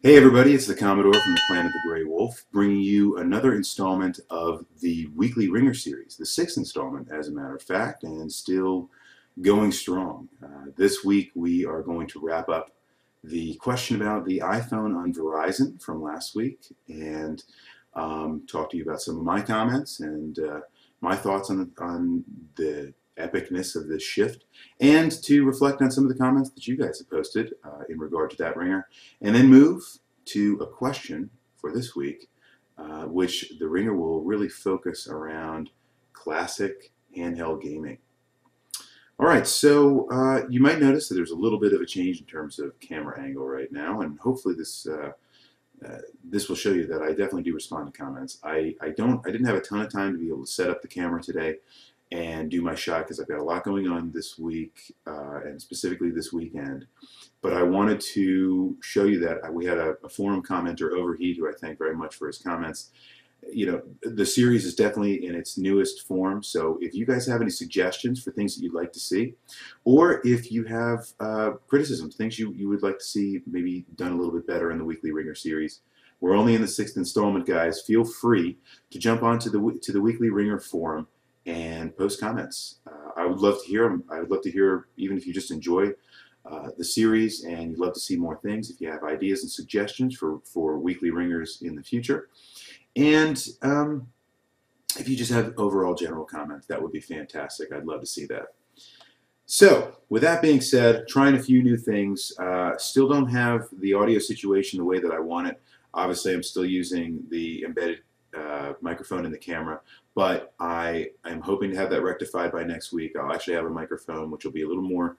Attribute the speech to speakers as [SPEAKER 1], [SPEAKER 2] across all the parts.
[SPEAKER 1] Hey everybody, it's the Commodore from the Planet the Gray Wolf, bringing you another installment of the weekly Ringer series, the sixth installment as a matter of fact, and still going strong. This week we are going to wrap up the question about the iPhone on Verizon from last week and talk to you about some of my comments and my thoughts on the epicness of this shift, and to reflect on some of the comments that you guys have posted in regard to that Ringer, and then move to a question for this week, which the Ringer will really focus around classic handheld gaming. All right, so you might notice that there's a little bit of a change in terms of camera angle right now, and hopefully this will show you that I definitely do respond to comments. I didn't have a ton of time to be able to set up the camera today and do my shot because I've got a lot going on this week and specifically this weekend. But I wanted to show you that we had a forum commenter, Overheat, who I thank very much for his comments. You know, the series is definitely in its newest form, so if you guys have any suggestions for things that you'd like to see, or if you have criticisms, things you would like to see maybe done a little bit better in the weekly Ringer series, we're only in the sixth installment, guys. Feel free to jump onto the weekly Ringer forum and post comments. I would love to hear them. I would love to hear, even if you just enjoy the series and you'd love to see more things, if you have ideas and suggestions for weekly Ringers in the future. And if you just have overall general comments, that would be fantastic. I'd love to see that. So, with that being said, trying a few new things. Still don't have the audio situation the way that I want it. Obviously, I'm still using the embedded microphone in the camera, but I am hoping to have that rectified by next week. I'll actually have a microphone which will be a little more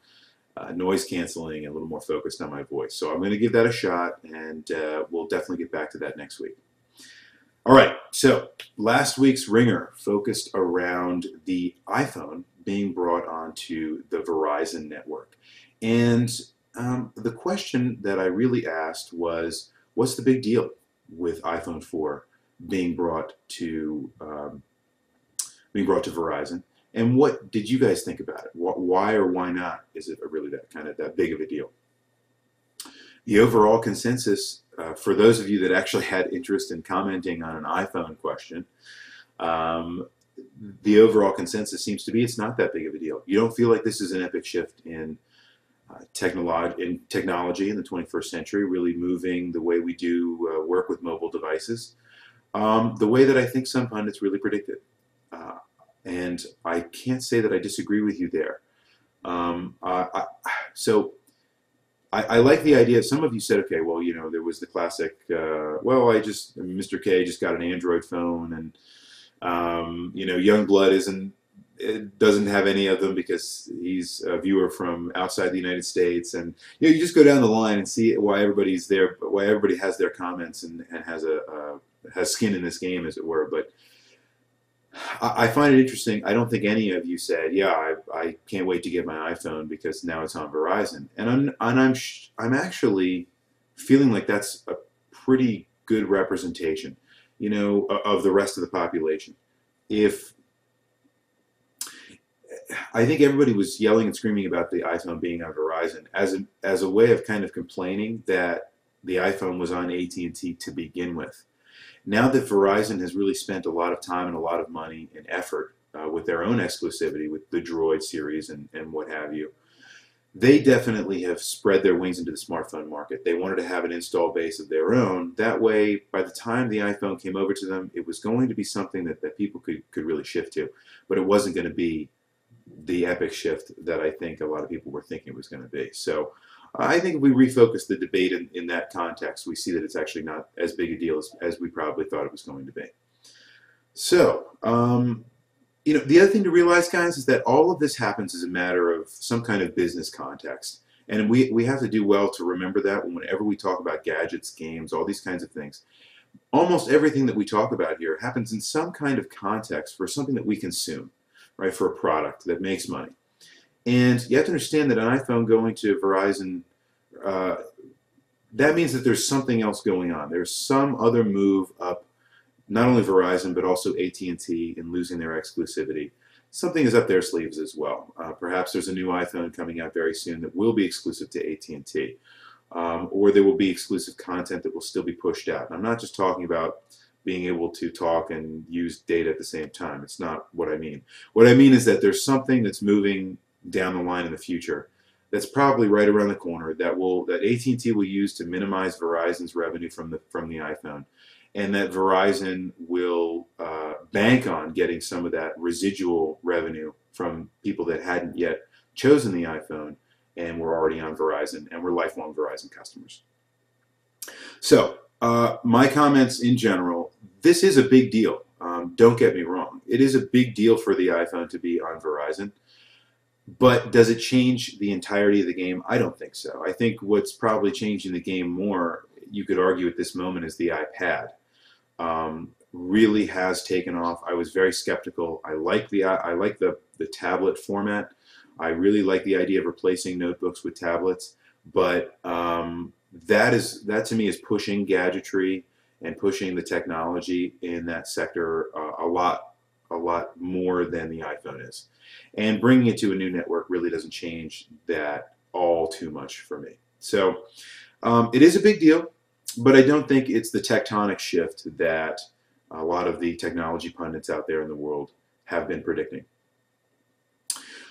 [SPEAKER 1] noise canceling and a little more focused on my voice. So I'm going to give that a shot, and we'll definitely get back to that next week. All right, so last week's Ringer focused around the iPhone being brought onto the Verizon network. And the question that I really asked was, what's the big deal with iPhone 4 being brought to Verizon? And what did you guys think about it? Why or why not is it really that big of a deal? The overall consensus, for those of you that actually had interest in commenting on an iPhone question, the overall consensus seems to be it's not that big of a deal. You don't feel like this is an epic shift in technology in the 21st century, really moving the way we do work with mobile devices, the way that I think some pundits really predicted. And I can't say that I disagree with you there. So I like the idea. Some of you said, okay, well, you know, there was the classic, well, Mr. K just got an Android phone, and, you know, Youngblood doesn't have any of them because he's a viewer from outside the United States. And, you know, you just go down the line and see why everybody's there, why everybody has their comments and has skin in this game, as it were. But I find it interesting. I don't think any of you said, yeah, I can't wait to get my iPhone because now it's on Verizon. And I'm actually feeling like that's a pretty good representation, you know, of the rest of the population. I think everybody was yelling and screaming about the iPhone being on Verizon as a way of kind of complaining that the iPhone was on AT&T to begin with. Now that Verizon has really spent a lot of time and a lot of money and effort with their own exclusivity with the Droid series and what have you, they definitely have spread their wings into the smartphone market. They wanted to have an install base of their own. That way, by the time the iPhone came over to them, it was going to be something that people could really shift to. But it wasn't going to be the epic shift that I think a lot of people were thinking it was going to be. So I think if we refocus the debate in that context, we see that it's actually not as big a deal as we probably thought it was going to be. So, you know, the other thing to realize, guys, is that all of this happens as a matter of some kind of business context. And we have to do well to remember that whenever we talk about gadgets, games, all these kinds of things. Almost everything that we talk about here happens in some kind of context for something that we consume, right, for a product that makes money. And you have to understand that an iPhone going to Verizon, that means that there's something else going on. There's some other move up, not only Verizon, but also AT&T in losing their exclusivity. Something is up their sleeves as well. Perhaps there's a new iPhone coming out very soon that will be exclusive to AT&T. or there will be exclusive content that will still be pushed out. And I'm not just talking about being able to talk and use data at the same time. It's not what I mean. What I mean is that there's something that's moving down the line in the future that's probably right around the corner that AT&T will use to minimize Verizon's revenue from the iPhone, and that Verizon will bank on getting some of that residual revenue from people that hadn't yet chosen the iPhone and were already on Verizon and were lifelong Verizon customers. So my comments in general, this is a big deal. Don't get me wrong. It is a big deal for the iPhone to be on Verizon. But does it change the entirety of the game? I don't think so. I think what's probably changing the game more, you could argue at this moment, is the iPad. Really has taken off. I was very skeptical. I like the tablet format. I really like the idea of replacing notebooks with tablets. But that to me is pushing gadgetry and pushing the technology in that sector a lot more than the iPhone is. And bringing it to a new network really doesn't change that all too much for me. So it is a big deal, but I don't think it's the tectonic shift that a lot of the technology pundits out there in the world have been predicting.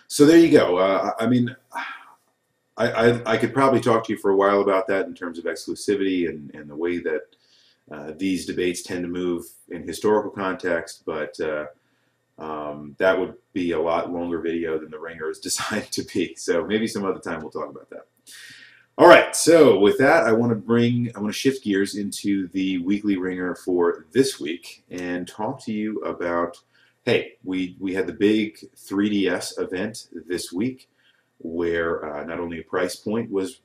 [SPEAKER 1] So there you go. I mean, I could probably talk to you for a while about that in terms of exclusivity and the way that these debates tend to move in historical context, but that would be a lot longer video than the Wringer is designed to be. So maybe some other time we'll talk about that. All right, so with that, I want to shift gears into the weekly Wringer for this week and talk to you about, hey, we had the big 3DS event this week where not only a price point was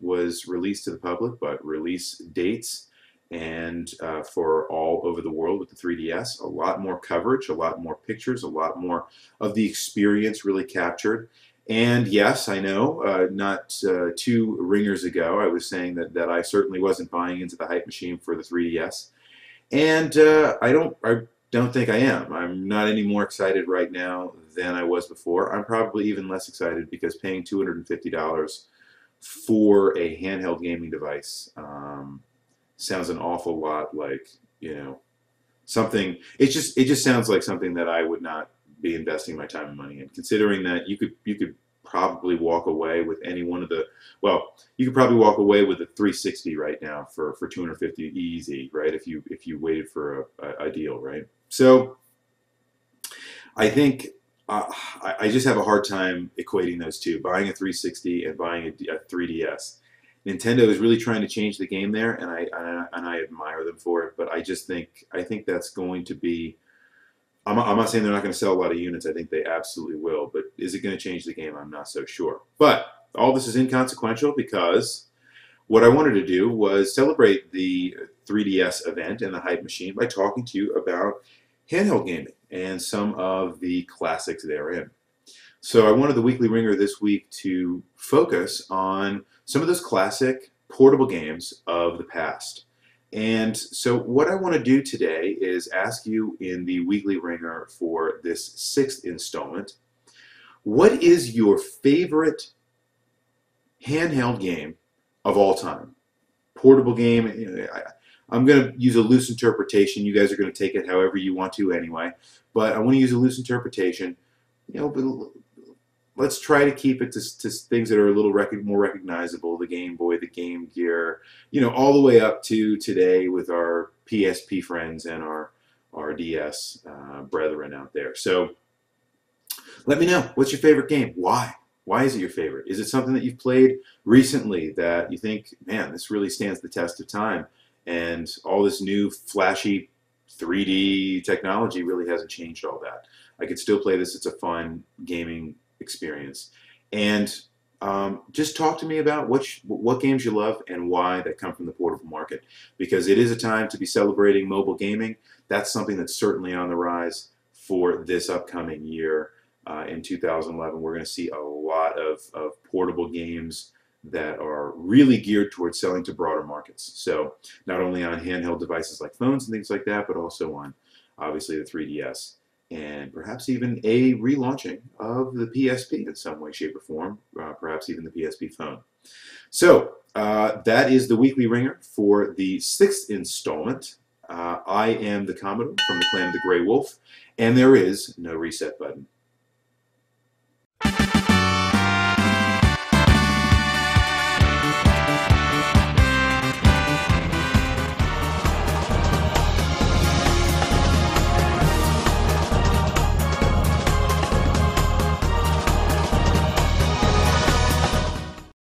[SPEAKER 1] released to the public, but release dates and for all over the world with the 3DS. A lot more coverage, a lot more pictures, a lot more of the experience really captured. And yes, I know, not 2 Wringers ago, I was saying that I certainly wasn't buying into the hype machine for the 3DS. And I don't think I am. I'm not any more excited right now than I was before. I'm probably even less excited because paying $250 for a handheld gaming device sounds an awful lot like, you know, something. It just sounds like something that I would not be investing my time and money in. Considering that you could probably walk away with any one of the, well, you could probably walk away with a 360 right now for $250 easy, right? If you waited for a deal, right? So I think I just have a hard time equating those two, buying a 360 and buying a 3DS. Nintendo is really trying to change the game there, and I admire them for it. But I think that's going to be. I'm not saying they're not going to sell a lot of units. I think they absolutely will. But is it going to change the game? I'm not so sure. But all this is inconsequential because what I wanted to do was celebrate the 3DS event and the hype machine by talking to you about handheld gaming and some of the classics therein. So I wanted the Weekly Wringer this week to focus on some of those classic portable games of the past. And so what I want to do today is ask you in the Weekly Wringer for this 6th installment, what is your favorite handheld game of all time? Portable game. I'm going to use a loose interpretation. You guys are going to take it however you want to anyway. But I want to use a loose interpretation. You know, but let's try to keep it to things that are a little more recognizable. The Game Boy, the Game Gear, you know, all the way up to today with our PSP friends and our DS brethren out there. So let me know, what's your favorite game? Why? Why is it your favorite? Is it something that you've played recently that you think, man, this really stands the test of time, and all this new flashy 3D technology really hasn't changed all that? I could still play this. It's a fun gaming experience. And just talk to me about what games you love and why that come from the portable market, because it is a time to be celebrating mobile gaming. That's something that's certainly on the rise for this upcoming year. In 2011, we're going to see a lot of portable games that are really geared towards selling to broader markets. So not only on handheld devices like phones and things like that, but also on obviously the 3DS. And perhaps even a relaunching of the PSP in some way, shape, or form, perhaps even the PSP phone. So that is the Weekly Ringer for the 6th installment. I am the Commodore from the clan of the Gray Wolf, and there is no reset button.